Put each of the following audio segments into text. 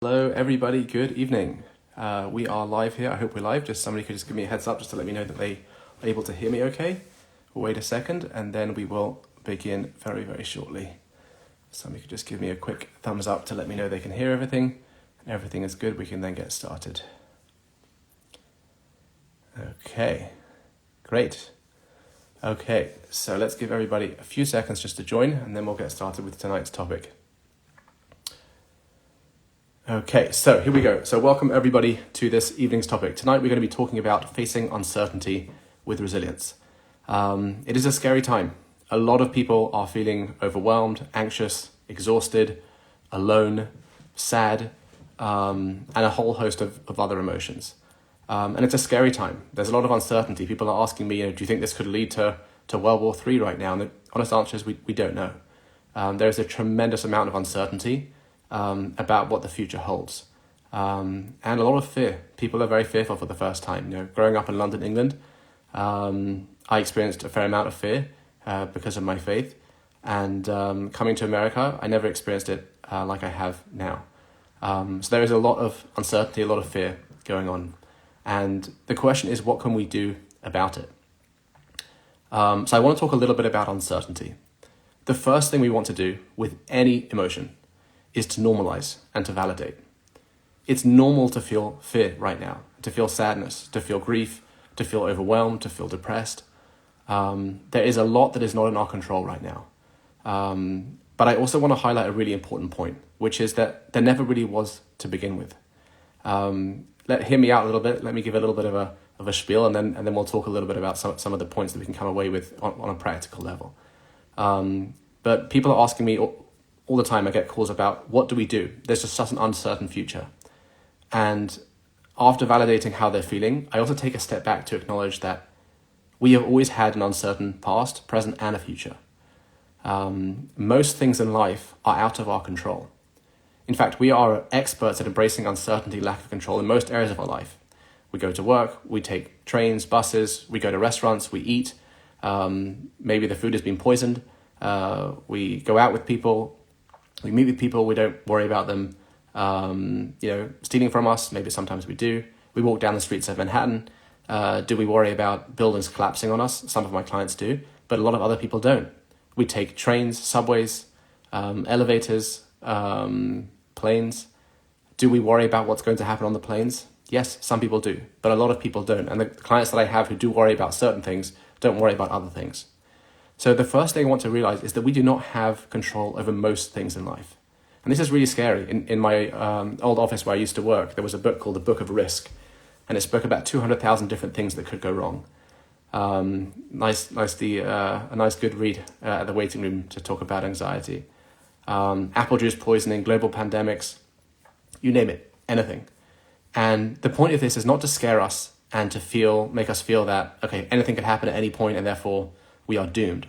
Hello everybody, good evening. We are live here. I hope we're live. Somebody could just give me a heads up just to let me know that they are able to hear me okay. We'll wait a second and then we will begin very, very shortly. Somebody could just give me a quick thumbs up to let me know they can hear everything. Everything is good, we can then get started. Okay, great. Okay, so let's give everybody a few seconds just to join and then we'll get started with tonight's topic. Okay, so here we go. So welcome everybody to this evening's topic. Tonight we're going to be talking about facing uncertainty with resilience. It is a scary time. A lot of people are feeling overwhelmed, anxious, exhausted, alone, sad, and a whole host of other emotions. And it's a scary time. There's a lot of uncertainty. People are asking me, do you think this could lead to World War III right now? And the honest answer is we don't know. There is a tremendous amount of uncertainty about what the future holds. And a lot of fear. People are very fearful for the first time. Growing up in London, England, I experienced a fair amount of fear because of my faith. And coming to America, I never experienced it like I have now. So there is a lot of uncertainty, a lot of fear going on. And the question is, what can we do about it? So I want to talk a little bit about uncertainty. The first thing we want to do with any emotion is to normalize and to validate. It's normal to feel fear right now, to feel sadness, to feel grief, to feel overwhelmed, to feel depressed. There is a lot that is not in our control right now. But I also want to highlight a really important point, which is that there never really was to begin with. Hear me out a little bit. Let me give a little bit of a spiel, and then we'll talk a little bit about some of the points that we can come away with on a practical level. But people are asking me all the time. I get calls about what do we do? There's just such an uncertain future. And after validating how they're feeling, I also take a step back to acknowledge that we have always had an uncertain past, present, and a future. Most things in life are out of our control. In fact, we are experts at embracing uncertainty, lack of control in most areas of our life. We go to work, we take trains, buses, we go to restaurants, we eat. Maybe the food has been poisoned. We go out with people, we meet with people, we don't worry about them stealing from us. Maybe sometimes we do. We walk down the streets of Manhattan. Do we worry about buildings collapsing on us? Some of my clients do, but a lot of other people don't. We take trains, subways, elevators, planes. Do we worry about what's going to happen on the planes? Yes, some people do, but a lot of people don't. And the clients that I have who do worry about certain things don't worry about other things. So the first thing I want to realize is that we do not have control over most things in life. And this is really scary. In my old office where I used to work, there was a book called The Book of Risk, and it spoke about 200,000 different things that could go wrong. A nice good read at the waiting room to talk about anxiety. Apple juice poisoning, global pandemics, you name it, anything. And the point of this is not to scare us and to make us feel that, okay, anything could happen at any point and therefore we are doomed.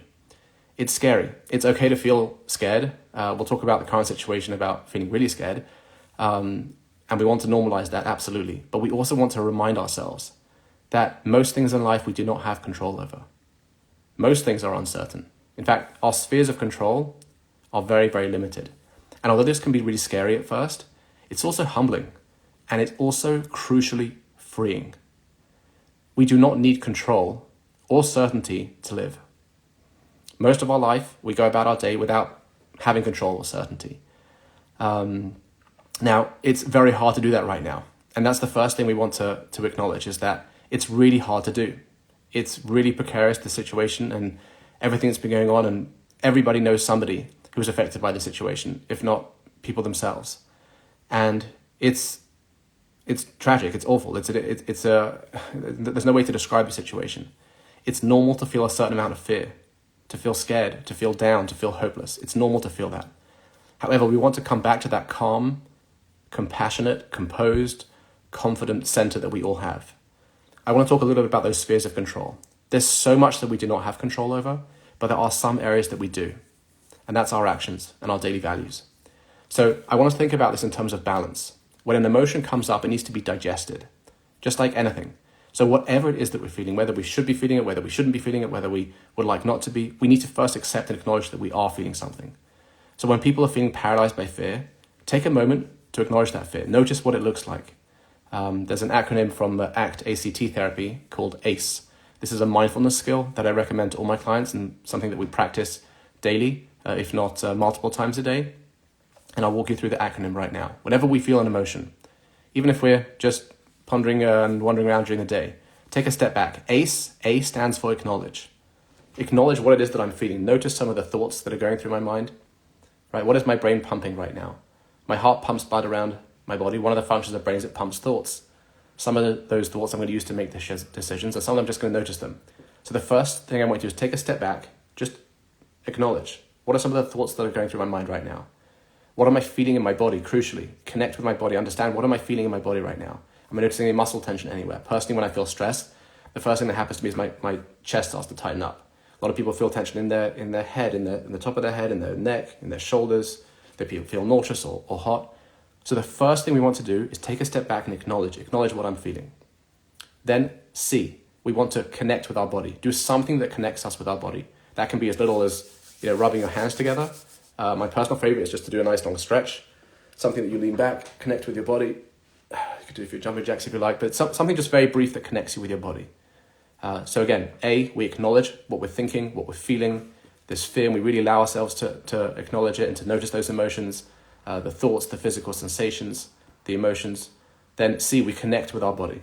It's scary. It's okay to feel scared. We'll talk about the current situation about feeling really scared. And we want to normalize that, absolutely. But we also want to remind ourselves that most things in life we do not have control over. Most things are uncertain. In fact, our spheres of control are very, very limited. And although this can be really scary at first, it's also humbling. And it's also crucially freeing. We do not need control or certainty to live. Most of our life, we go about our day without having control or certainty. Now, it's very hard to do that right now. And that's the first thing we want to acknowledge, is that it's really hard to do. It's really precarious, the situation, and everything that's been going on, and everybody knows somebody who's affected by the situation, if not people themselves. And it's tragic, it's awful, there's no way to describe the situation. It's normal to feel a certain amount of fear, to feel scared, to feel down, to feel hopeless. It's normal to feel that. However, we want to come back to that calm, compassionate, composed, confident center that we all have. I want to talk a little bit about those spheres of control. There's so much that we do not have control over, but there are some areas that we do. And that's our actions and our daily values. So I want to think about this in terms of balance. When an emotion comes up, it needs to be digested, just like anything. So whatever it is that we're feeling, whether we should be feeling it, whether we shouldn't be feeling it, whether we would like not to be, we need to first accept and acknowledge that we are feeling something. So when people are feeling paralyzed by fear, take a moment to acknowledge that fear. Notice what it looks like. There's an acronym from ACT therapy called ACE. This is a mindfulness skill that I recommend to all my clients and something that we practice daily, if not multiple times a day. And I'll walk you through the acronym right now. Whenever we feel an emotion, even if we're just pondering and wandering around during the day, take a step back. ACE, A stands for acknowledge. Acknowledge what it is that I'm feeling. Notice some of the thoughts that are going through my mind. Right? What is my brain pumping right now? My heart pumps blood around my body. One of the functions of the brain is it pumps thoughts. Some of those thoughts I'm going to use to make decisions, and some of them I'm just going to notice them. So the first thing I want you to do is take a step back, just acknowledge. What are some of the thoughts that are going through my mind right now? What am I feeling in my body? Crucially, connect with my body. Understand, what am I feeling in my body right now? Am I noticing any muscle tension anywhere? Personally, when I feel stressed, the first thing that happens to me is my chest starts to tighten up. A lot of people feel tension in their head, in the top of their head, in their neck, in their shoulders. They feel nauseous or hot. So the first thing we want to do is take a step back and acknowledge what I'm feeling. Then C, we want to connect with our body. Do something that connects us with our body. That can be as little as rubbing your hands together. My personal favorite is just to do a nice long stretch. Something that you lean back, connect with your body. You could do a few jumping jacks if you like, but something just very brief that connects you with your body. So again, A, we acknowledge what we're thinking, what we're feeling, this fear, and we really allow ourselves to acknowledge it and to notice those emotions, the thoughts, the physical sensations, the emotions. Then C, we connect with our body.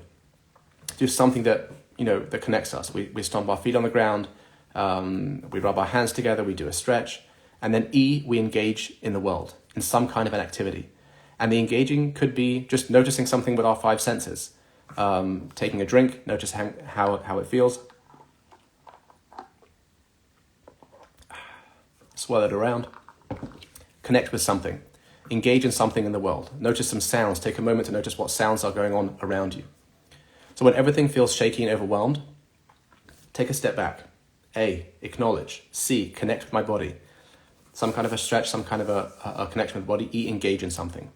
Do something that, that connects us. We stomp our feet on the ground, we rub our hands together, we do a stretch. And then E, we engage in the world, in some kind of an activity. And the engaging could be just noticing something with our five senses. Taking a drink, notice how it feels. Swirl it around. Connect with something. Engage in something in the world. Notice some sounds. Take a moment to notice what sounds are going on around you. So when everything feels shaky and overwhelmed, take a step back. A, acknowledge. C, connect with my body. Some kind of a stretch, some kind of a connection with the body. E, engage in something.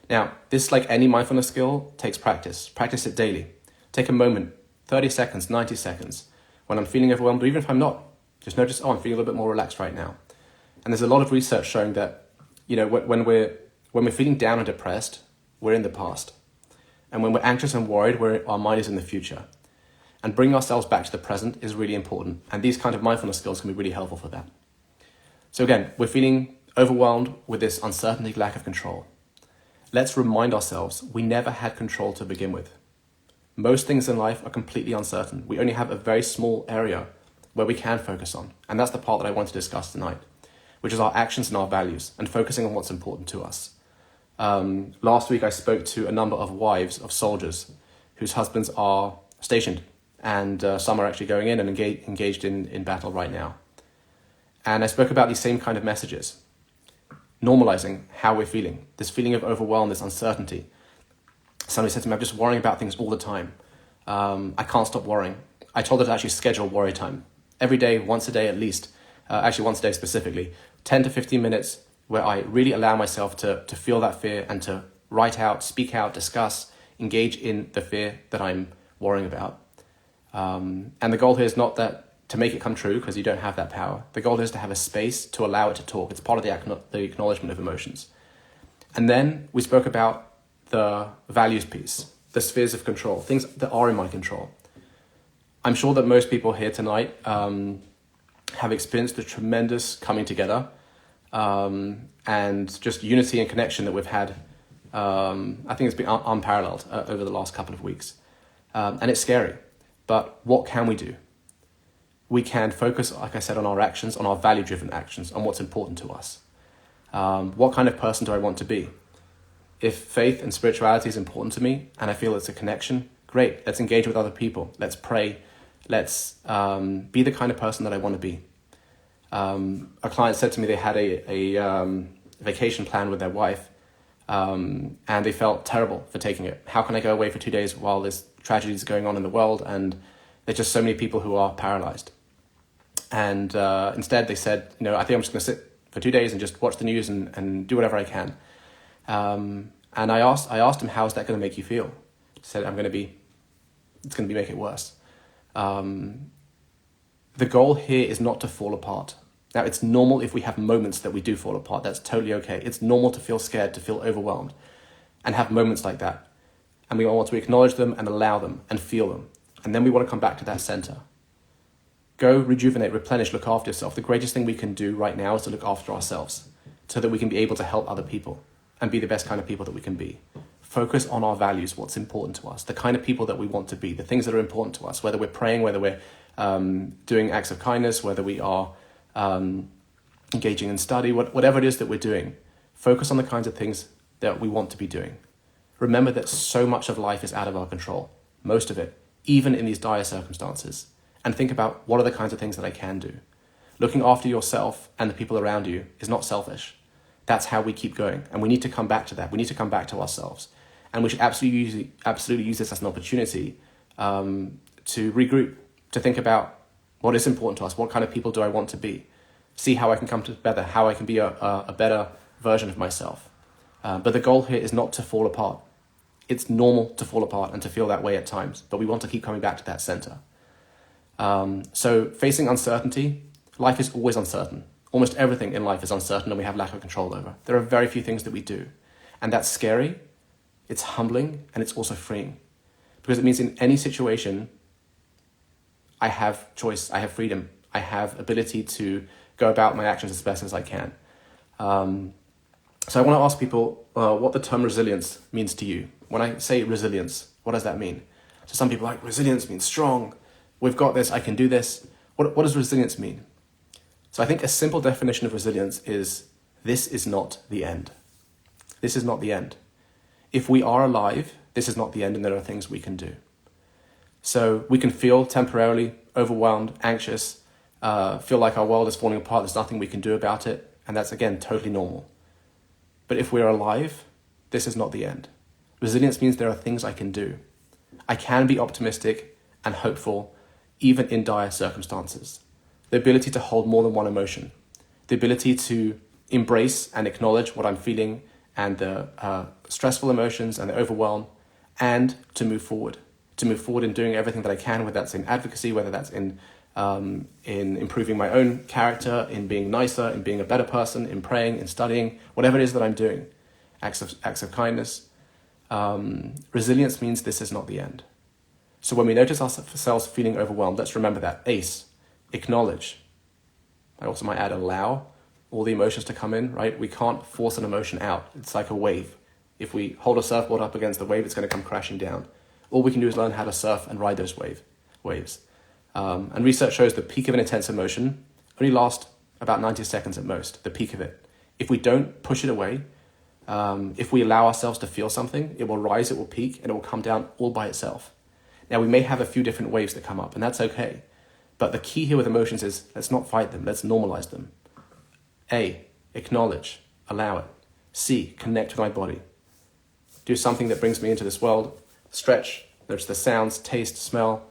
Now, this, like any mindfulness skill, takes practice. Practice it daily. Take a moment, 30 seconds, 90 seconds. When I'm feeling overwhelmed, or even if I'm not, just notice, I'm feeling a little bit more relaxed right now. And there's a lot of research showing that, when we're feeling down and depressed, we're in the past. And when we're anxious and worried, our mind is in the future. And bringing ourselves back to the present is really important. And these kind of mindfulness skills can be really helpful for that. So again, we're feeling overwhelmed with this uncertainty, lack of control. Let's remind ourselves we never had control to begin with. Most things in life are completely uncertain. We only have a very small area where we can focus on. And that's the part that I want to discuss tonight, which is our actions and our values and focusing on what's important to us. Last week, I spoke to a number of wives of soldiers whose husbands are stationed, and some are actually going in and engaged in battle right now. And I spoke about these same kind of messages, normalizing how we're feeling, this feeling of overwhelm, this uncertainty. Somebody said to me, I'm just worrying about things all the time. I can't stop worrying. I told her to actually schedule worry time. Every day, once a day at least, actually once a day specifically, 10 to 15 minutes where I really allow myself to feel that fear and to write out, speak out, discuss, engage in the fear that I'm worrying about. And the goal here is not that to make it come true, because you don't have that power. The goal is to have a space to allow it to talk. It's part of the acknowledgement of emotions. And then we spoke about the values piece, the spheres of control, things that are in my control. I'm sure that most people here tonight have experienced the tremendous coming together and just unity and connection that we've had. I think it's been unparalleled over the last couple of weeks. And it's scary. But what can we do? We can focus, like I said, on our actions, on our value-driven actions, on what's important to us. What kind of person do I want to be? If faith and spirituality is important to me and I feel it's a connection, great. Let's engage with other people. Let's pray. Let's be the kind of person that I want to be. A client said to me they had a vacation plan with their wife and they felt terrible for taking it. How can I go away for 2 days while there's tragedies going on in the world and there's just so many people who are paralyzed? And instead they said, I think I'm just going to sit for 2 days and just watch the news and do whatever I can. And I asked him, how's that going to make you feel? He said, it's going to make it worse. The goal here is not to fall apart. Now, it's normal if we have moments that we do fall apart. That's totally okay. It's normal to feel scared, to feel overwhelmed, and have moments like that. And we want to acknowledge them and allow them and feel them. And then we want to come back to that center. Go rejuvenate, replenish, look after yourself. The greatest thing we can do right now is to look after ourselves so that we can be able to help other people and be the best kind of people that we can be. Focus on our values, what's important to us, the kind of people that we want to be, the things that are important to us, whether we're praying, whether we're doing acts of kindness, whether we are engaging in study, whatever it is that we're doing. Focus on the kinds of things that we want to be doing. Remember that so much of life is out of our control, most of it, even in these dire circumstances. And think about what are the kinds of things that I can do. Looking after yourself and the people around you is not selfish. That's how we keep going. And we need to come back to that. We need to come back to ourselves. And we should absolutely use this as an opportunity to regroup, to think about what is important to us, what kind of people do I want to be, see how I can come together, how I can be a better version of myself. But the goal here is not to fall apart. It's normal to fall apart and to feel that way at times, but we want to keep coming back to that center. So facing uncertainty, life is always uncertain. Almost everything in life is uncertain and we have lack of control over. There are very few things that we do. And that's scary, it's humbling, and it's also freeing. Because it means in any situation, I have choice, I have freedom, I have ability to go about my actions as best as I can. So I want to ask people what the term resilience means to you. When I say resilience, what does that mean? So some people are like, resilience means strong, we've got this, I can do this. What does resilience mean? So I think a simple definition of resilience is, this is not the end. This is not the end. If we are alive, this is not the end and there are things we can do. So we can feel temporarily overwhelmed, anxious, feel like our world is falling apart, there's nothing we can do about it, and that's, again, totally normal. But if we're alive, this is not the end. Resilience means there are things I can do. I can be optimistic and hopeful, even in dire circumstances. The ability to hold more than one emotion. The ability to embrace and acknowledge what I'm feeling and the stressful emotions and the overwhelm, and to move forward. To move forward in doing everything that I can, whether that's in advocacy, whether that's in improving my own character, in being nicer, in being a better person, in praying, in studying, whatever it is that I'm doing, acts of kindness. Resilience means this is not the end. So when we notice ourselves feeling overwhelmed, let's remember that. ACE, acknowledge. I also might add allow all the emotions to come in, right? We can't force an emotion out. It's like a wave. If we hold a surfboard up against the wave, it's going to come crashing down. All we can do is learn how to surf and ride those waves. And research shows the peak of an intense emotion only lasts about 90 seconds at most, the peak of it. If we don't push it away, if we allow ourselves to feel something, it will rise, it will peak, and it will come down all by itself. Now, we may have a few different waves that come up, and that's okay. But the key here with emotions is, let's not fight them, let's normalize them. A, acknowledge, allow it. C, connect with my body. Do something that brings me into this world. Stretch, notice the sounds, taste, smell,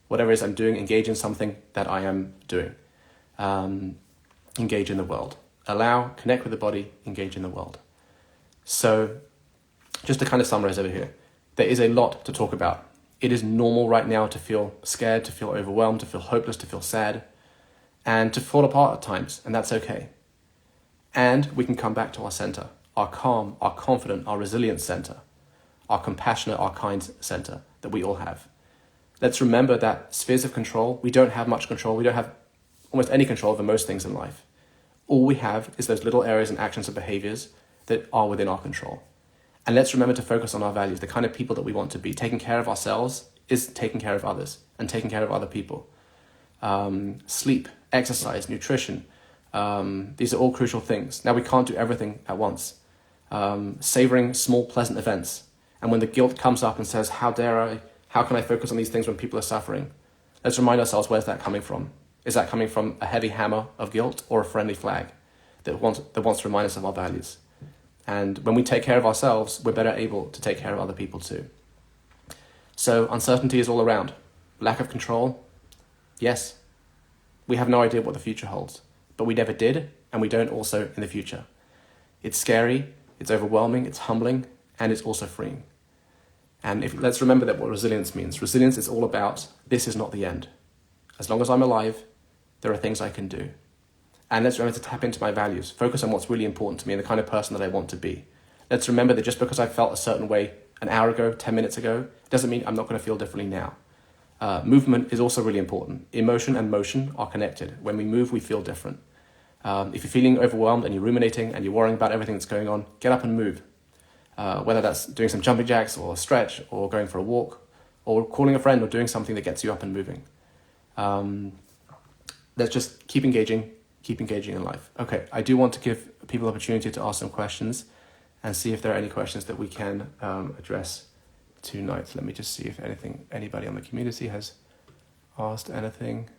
whatever it is I'm doing, engage in something that I am doing. Engage in the world. Allow, connect with the body, engage in the world. So, just to kind of summarize over here, there is a lot to talk about. It is normal right now to feel scared, to feel overwhelmed, to feel hopeless, to feel sad, and to fall apart at times, and that's okay. And we can come back to our center, our calm, our confident, our resilient center, our compassionate, our kind center that we all have. Let's remember that spheres of control, we don't have much control. We don't have almost any control over most things in life. All we have is those little areas and actions and behaviors that are within our control. And let's remember to focus on our values, the kind of people that we want to be. Taking care of ourselves is taking care of others and taking care of other people. Sleep, exercise, nutrition, these are all crucial things. Now, we can't do everything at once. Savoring small, pleasant events. And when the guilt comes up and says, how can I focus on these things when people are suffering? Let's remind ourselves, where's that coming from? Is that coming from a heavy hammer of guilt or a friendly flag that wants to remind us of our values? And when we take care of ourselves, we're better able to take care of other people too. So uncertainty is all around. Lack of control, yes. We have no idea what the future holds, but we never did, and we don't also in the future. It's scary, it's overwhelming, it's humbling, and it's also freeing. And let's remember that what resilience means. Resilience is all about, this is not the end. As long as I'm alive, there are things I can do. And let's remember to tap into my values, focus on what's really important to me and the kind of person that I want to be. Let's remember that just because I felt a certain way an hour ago, 10 minutes ago, doesn't mean I'm not going to feel differently now. Movement is also really important. Emotion and motion are connected. When we move, we feel different. If you're feeling overwhelmed and you're ruminating and you're worrying about everything that's going on, get up and move. Whether that's doing some jumping jacks or a stretch or going for a walk or calling a friend or doing something that gets you up and moving. Let's just keep engaging in life. Okay, I do want to give people opportunity to ask some questions and see if there are any questions that we can address tonight. Let me just see if anybody on the community has asked anything.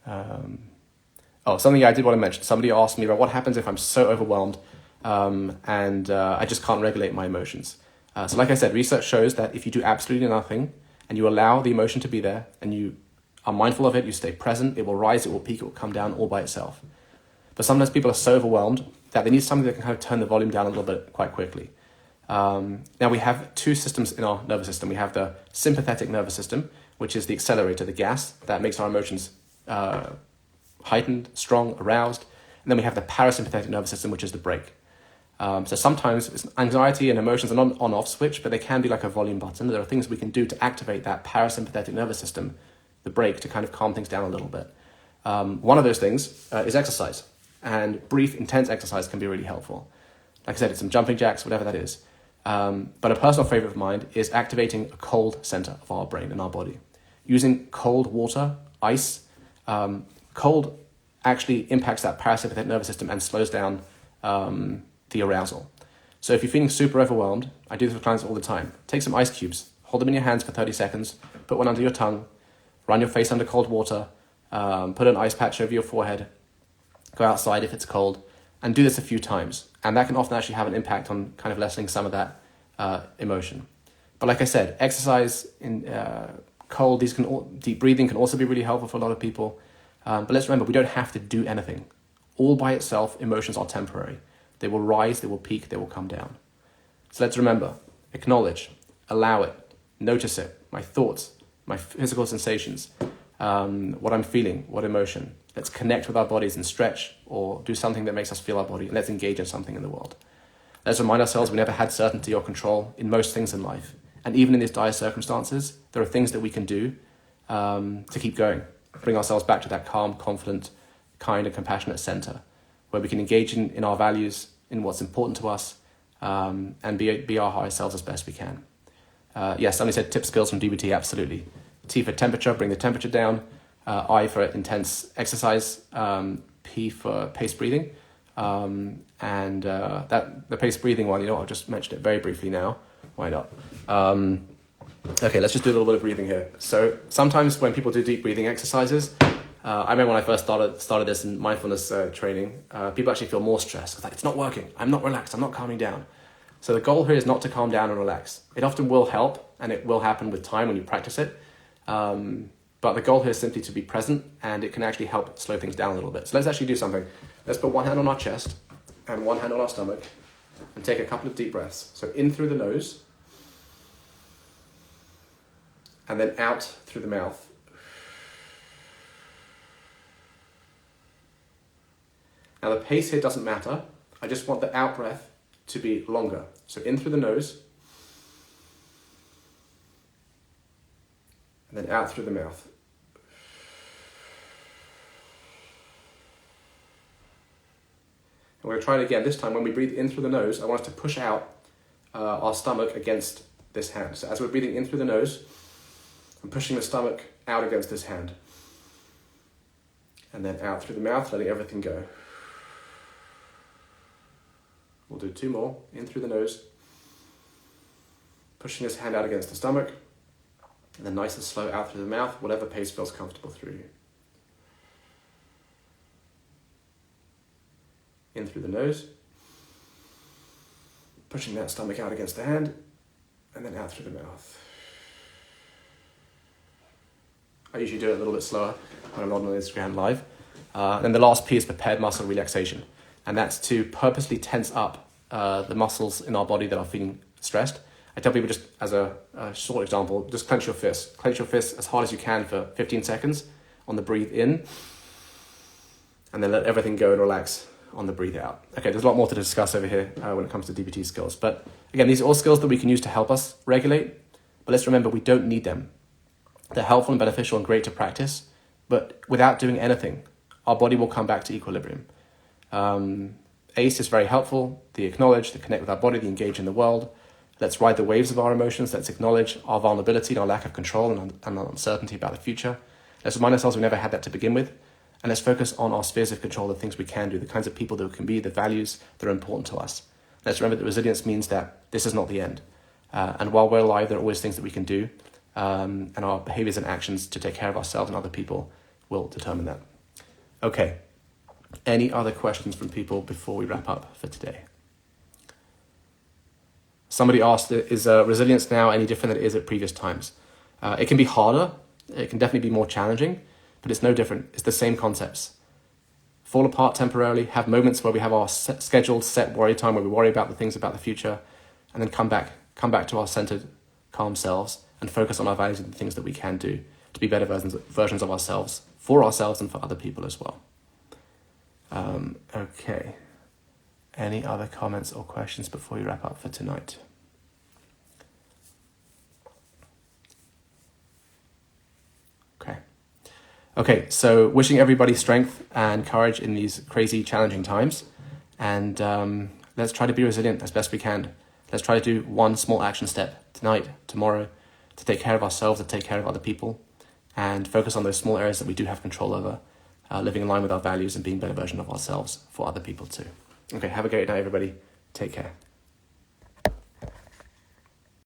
Something I did want to mention. Somebody asked me about what happens if I'm so overwhelmed and I just can't regulate my emotions. So like I said, research shows that if you do absolutely nothing and you allow the emotion to be there and you are mindful of it, you stay present, it will rise, it will peak, it will come down all by itself. But sometimes people are so overwhelmed that they need something that can kind of turn the volume down a little bit quite quickly. Now we have two systems in our nervous system. We have the sympathetic nervous system, which is the accelerator, the gas that makes our emotions heightened, strong, aroused. And then we have the parasympathetic nervous system, which is the brake. So sometimes anxiety and emotions are not an on-off switch, but they can be like a volume button. There are things we can do to activate that parasympathetic nervous system, the brake, to kind of calm things down a little bit. One of those things is exercise, and brief, intense exercise can be really helpful. Like I said, it's some jumping jacks, whatever that is. But a personal favorite of mine is activating a cold center of our brain and our body. Using cold water, ice, cold actually impacts that parasympathetic nervous system and slows down the arousal. So if you're feeling super overwhelmed, I do this with clients all the time. Take some ice cubes, hold them in your hands for 30 seconds, put one under your tongue, run your face under cold water, put an ice patch over your forehead, go outside if it's cold, and do this a few times. And that can often actually have an impact on kind of lessening some of that emotion. But like I said, exercise in cold, deep breathing can also be really helpful for a lot of people. But let's remember, we don't have to do anything. All by itself, emotions are temporary. They will rise, they will peak, they will come down. So let's remember, acknowledge, allow it, notice it, my thoughts, my physical sensations, what I'm feeling, what emotion. Let's connect with our bodies and stretch or do something that makes us feel our body, and let's engage in something in the world. Let's remind ourselves we never had certainty or control in most things in life. And even in these dire circumstances, there are things that we can do to keep going, bring ourselves back to that calm, confident, kind and compassionate center where we can engage in our values, in what's important to us, and be our highest selves as best we can. Yes, somebody said tip skills from DBT, absolutely. T for temperature, bring the temperature down. I for intense exercise. P for paced breathing. And the paced breathing one, I'll just mention it very briefly now. Why not? Okay, let's just do a little bit of breathing here. So sometimes when people do deep breathing exercises, I remember when I first started this in mindfulness training, people actually feel more stressed. It's like, it's not working. I'm not relaxed. I'm not calming down. So the goal here is not to calm down and relax. It often will help, and it will happen with time when you practice it. But the goal here is simply to be present, and it can actually help slow things down a little bit. So let's actually do something. Let's put one hand on our chest and one hand on our stomach and take a couple of deep breaths. So in through the nose and then out through the mouth. Now the pace here doesn't matter. I just want the out breath to be longer. So in through the nose and then out through the mouth. And we're going to try it again. This time when we breathe in through the nose, I want us to push out our stomach against this hand. So as we're breathing in through the nose, I'm pushing the stomach out against this hand. And then out through the mouth, letting everything go. We'll do two more. In through the nose, pushing this hand out against the stomach, and then nice and slow out through the mouth, whatever pace feels comfortable through you. In through the nose, pushing that stomach out against the hand, and then out through the mouth. I usually do it a little bit slower when I'm not on Instagram live. And the last P is prepared muscle relaxation. And that's to purposely tense up the muscles in our body that are feeling stressed. I tell people, just as a short example, just clench your fist. Clench your fist as hard as you can for 15 seconds on the breathe in. and then let everything go and relax on the breathe out. Okay, there's a lot more to discuss over here when it comes to DBT skills. But again, these are all skills that we can use to help us regulate. But let's remember, we don't need them. They're helpful and beneficial and great to practice. But without doing anything, our body will come back to equilibrium. ACE is very helpful. The acknowledge, the connect with our body, the engage in the world. Let's ride the waves of our emotions. Let's acknowledge our vulnerability and our lack of control and uncertainty about the future. Let's remind ourselves we never had that to begin with. And let's focus on our spheres of control, the things we can do, the kinds of people that we can be, the values that are important to us. Let's remember that resilience means that this is not the end. And while we're alive, there are always things that we can do. And our behaviors and actions to take care of ourselves and other people will determine that. Okay. Any other questions from people before we wrap up for today? Somebody asked, is resilience now any different than it is at previous times? It can be harder. It can definitely be more challenging, but it's no different. It's the same concepts. Fall apart temporarily, have moments where we have our scheduled set worry time, where we worry about the things about the future, and then come back to our centered, calm selves and focus on our values and the things that we can do to be better versions of ourselves, for ourselves and for other people as well. Okay. Any other comments or questions before we wrap up for tonight? Okay, so wishing everybody strength and courage in these crazy, challenging times. And let's try to be resilient as best we can. Let's try to do one small action step tonight, tomorrow, to take care of ourselves, to take care of other people, and focus on those small areas that we do have control over, living in line with our values and being a better version of ourselves for other people too. Okay, have a great night, everybody. Take care.